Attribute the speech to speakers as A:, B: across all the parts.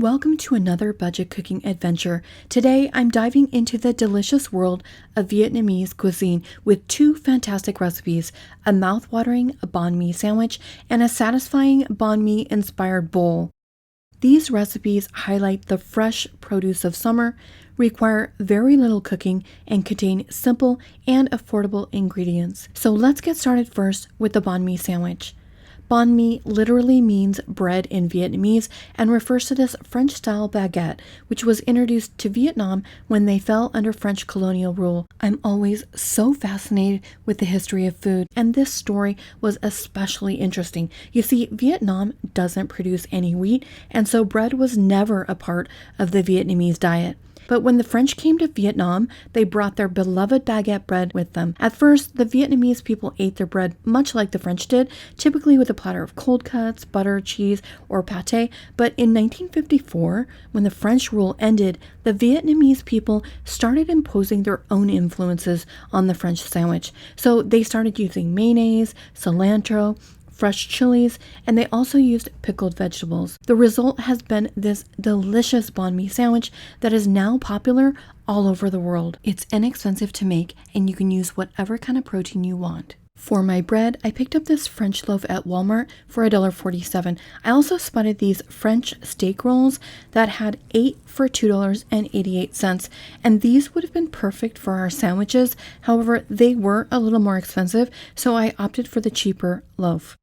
A: Welcome to another budget cooking adventure. Today, I'm diving into the delicious world of Vietnamese cuisine with two fantastic recipes, a mouth-watering banh mi sandwich and a satisfying banh mi inspired bowl. These recipes highlight the fresh produce of summer, require very little cooking, and contain simple and affordable ingredients. So let's get started first with the banh mi sandwich. Banh mi literally means bread in Vietnamese and refers to this French-style baguette, which was introduced to Vietnam when they fell under French colonial rule. I'm always so fascinated with the history of food, and this story was especially interesting. You see, Vietnam doesn't produce any wheat, and so bread was never a part of the Vietnamese diet. But when the French came to Vietnam, they brought their beloved baguette bread with them. At first, the Vietnamese people ate their bread much like the French did, typically with a platter of cold cuts, butter, cheese, or pâté. But in 1954, when the French rule ended, the Vietnamese people started imposing their own influences on the French sandwich. So they started using mayonnaise, cilantro, fresh chilies, and they also used pickled vegetables. The result has been this delicious banh mi sandwich that is now popular all over the world. It's inexpensive to make, and you can use whatever kind of protein you want. For my bread, I picked up this French loaf at Walmart for $1.47. I also spotted these French steak rolls that had 8 for $2.88, and these would have been perfect for our sandwiches. However, they were a little more expensive, so I opted for the cheaper loaf.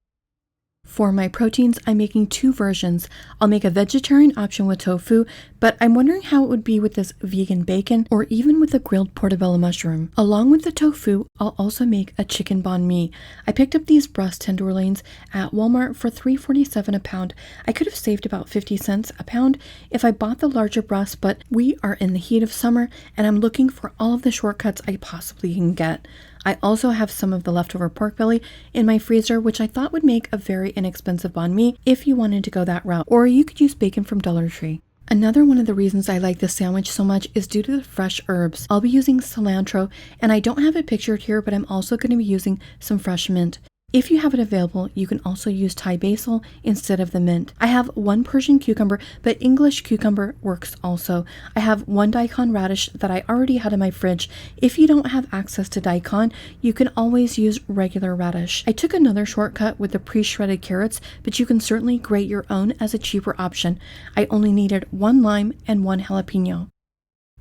A: For my proteins, I'm making two versions. I'll make a vegetarian option with tofu, but I'm wondering how it would be with this vegan bacon or even with a grilled portobello mushroom. Along with the tofu, I'll also make a chicken banh mi. I picked up these breast tenderloins at Walmart for $3.47 a pound. I could have saved about 50 cents a pound if I bought the larger breast, but we are in the heat of summer and I'm looking for all of the shortcuts I possibly can get. I also have some of the leftover pork belly in my freezer, which I thought would make a very inexpensive banh mi if you wanted to go that route, or you could use bacon from Dollar Tree. Another one of the reasons I like this sandwich so much is due to the fresh herbs. I'll be using cilantro, and I don't have it pictured here, but I'm also going to be using some fresh mint. If you have it available, you can also use Thai basil instead of the mint. I have one Persian cucumber, but English cucumber works also. I have one daikon radish that I already had in my fridge. If you don't have access to daikon, you can always use regular radish. I took another shortcut with the pre-shredded carrots, but you can certainly grate your own as a cheaper option. I only needed one lime and one jalapeno.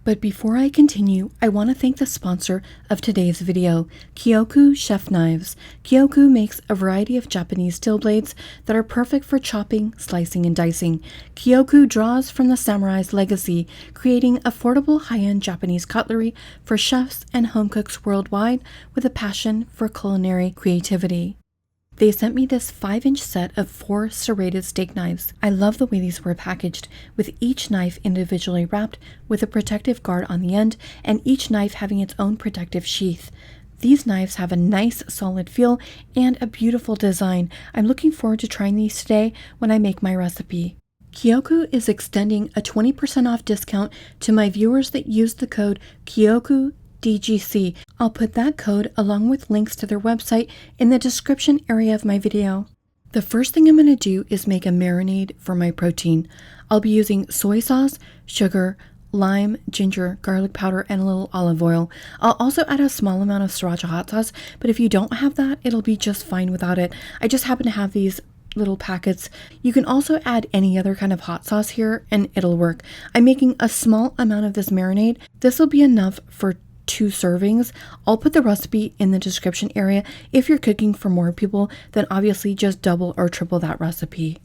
A: But before I continue, I want to thank the sponsor of today's video, Kyoku Chef Knives. Kyoku makes a variety of Japanese steel blades that are perfect for chopping, slicing, and dicing. Kyoku draws from the samurai's legacy, creating affordable high-end Japanese cutlery for chefs and home cooks worldwide with a passion for culinary creativity. They sent me this 5-inch set of 4 serrated steak knives. I love the way these were packaged, with each knife individually wrapped with a protective guard on the end, and each knife having its own protective sheath. These knives have a nice solid feel and a beautiful design. I'm looking forward to trying these today when I make my recipe. Kyoku is extending a 20% off discount to my viewers that use the code KYOKUDGC. I'll put that code along with links to their website in the description area of my video. The first thing I'm going to do is make a marinade for my protein. I'll be using soy sauce, sugar, lime, ginger, garlic powder, and a little olive oil. I'll also add a small amount of Sriracha hot sauce, but if you don't have that, it'll be just fine without it. I just happen to have these little packets. You can also add any other kind of hot sauce here and it'll work. I'm making a small amount of this marinade. This will be enough for 2 servings. I'll put the recipe in the description area. If you're cooking for more people, then obviously just double or triple that recipe.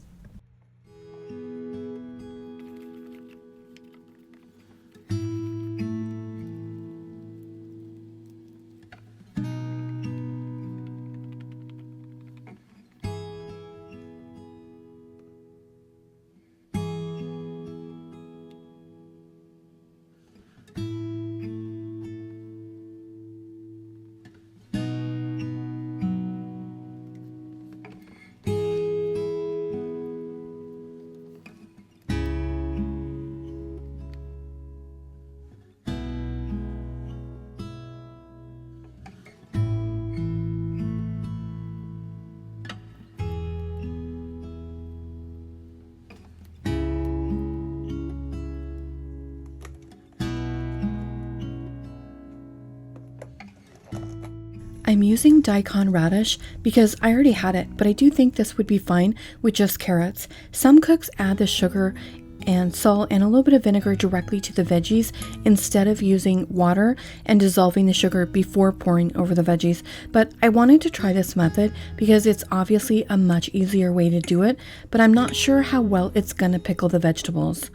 A: I'm using daikon radish because I already had it, but I do think this would be fine with just carrots. Some cooks add the sugar and salt and a little bit of vinegar directly to the veggies instead of using water and dissolving the sugar before pouring over the veggies. But I wanted to try this method because it's obviously a much easier way to do it, but I'm not sure how well it's gonna pickle the vegetables.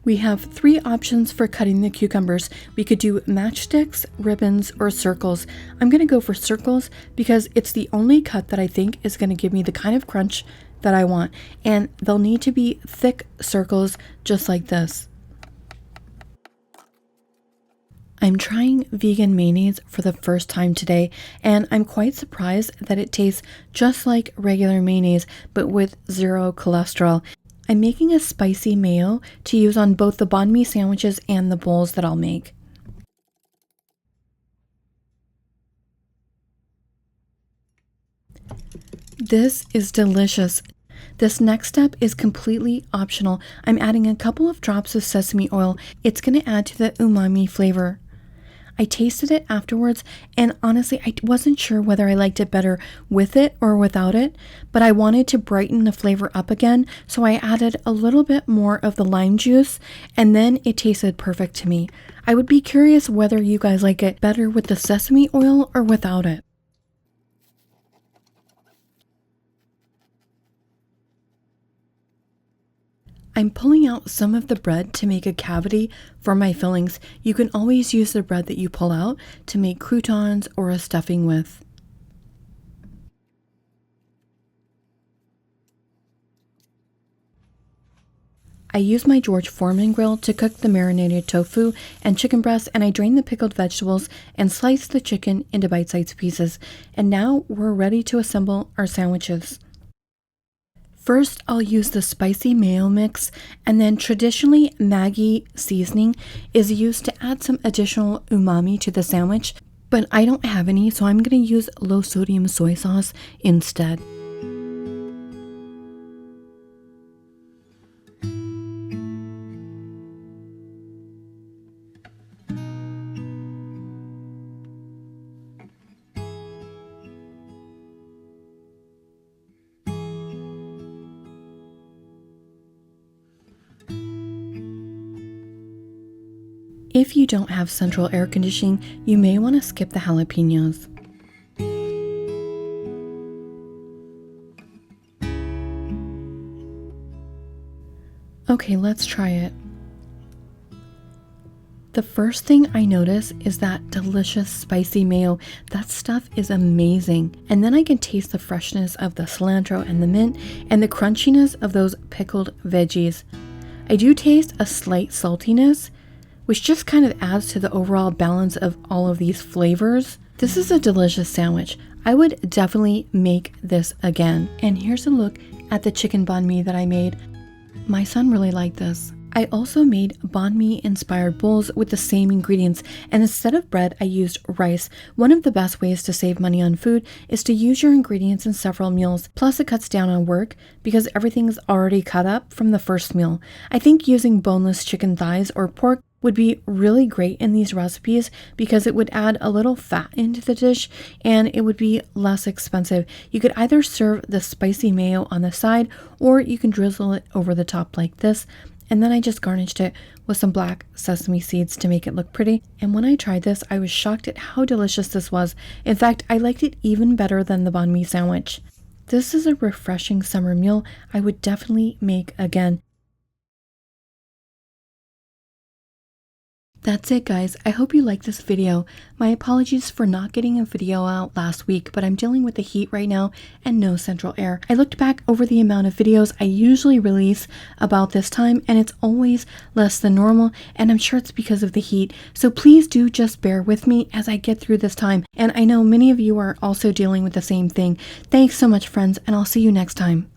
A: We have 3 options for cutting the cucumbers. We could do matchsticks, ribbons, or circles. I'm going to go for circles because it's the only cut that I think is going to give me the kind of crunch that I want. And they'll need to be thick circles just like this. I'm trying vegan mayonnaise for the first time today, and I'm quite surprised that it tastes just like regular mayonnaise, but with 0 cholesterol. I'm making a spicy mayo to use on both the banh mi sandwiches and the bowls that I'll make. This is delicious. This next step is completely optional. I'm adding a couple of drops of sesame oil. It's going to add to the umami flavor. I tasted it afterwards, and honestly, I wasn't sure whether I liked it better with it or without it, but I wanted to brighten the flavor up again, so I added a little bit more of the lime juice, and then it tasted perfect to me. I would be curious whether you guys like it better with the sesame oil or without it. I'm pulling out some of the bread to make a cavity for my fillings. You can always use the bread that you pull out to make croutons or a stuffing with. I use my George Foreman grill to cook the marinated tofu and chicken breast, and I drain the pickled vegetables and slice the chicken into bite-sized pieces. And now we're ready to assemble our sandwiches. First, I'll use the spicy mayo mix, and then traditionally Maggi seasoning is used to add some additional umami to the sandwich, but I don't have any, so I'm going to use low sodium soy sauce instead. If you don't have central air conditioning, you may want to skip the jalapenos. Okay, let's try it. The first thing I notice is that delicious spicy mayo. That stuff is amazing. And then I can taste the freshness of the cilantro and the mint and the crunchiness of those pickled veggies. I do taste a slight saltiness, which just kind of adds to the overall balance of all of these flavors. This is a delicious sandwich. I would definitely make this again. And here's a look at the chicken banh mi that I made. My son really liked this. I also made banh mi inspired bowls with the same ingredients, and instead of bread, I used rice. One of the best ways to save money on food is to use your ingredients in several meals. Plus, it cuts down on work because everything's already cut up from the first meal. I think using boneless chicken thighs or pork would be really great in these recipes because it would add a little fat into the dish and it would be less expensive. You could either serve the spicy mayo on the side or you can drizzle it over the top like this. And then I just garnished it with some black sesame seeds to make it look pretty. And when I tried this, I was shocked at how delicious this was. In fact, I liked it even better than the banh mi sandwich. This is a refreshing summer meal I would definitely make again. That's it, guys. I hope you liked this video. My apologies for not getting a video out last week, but I'm dealing with the heat right now and no central air. I looked back over the amount of videos I usually release about this time, and it's always less than normal, and I'm sure it's because of the heat. So please do just bear with me as I get through this time. And I know many of you are also dealing with the same thing. Thanks so much, friends, and I'll see you next time.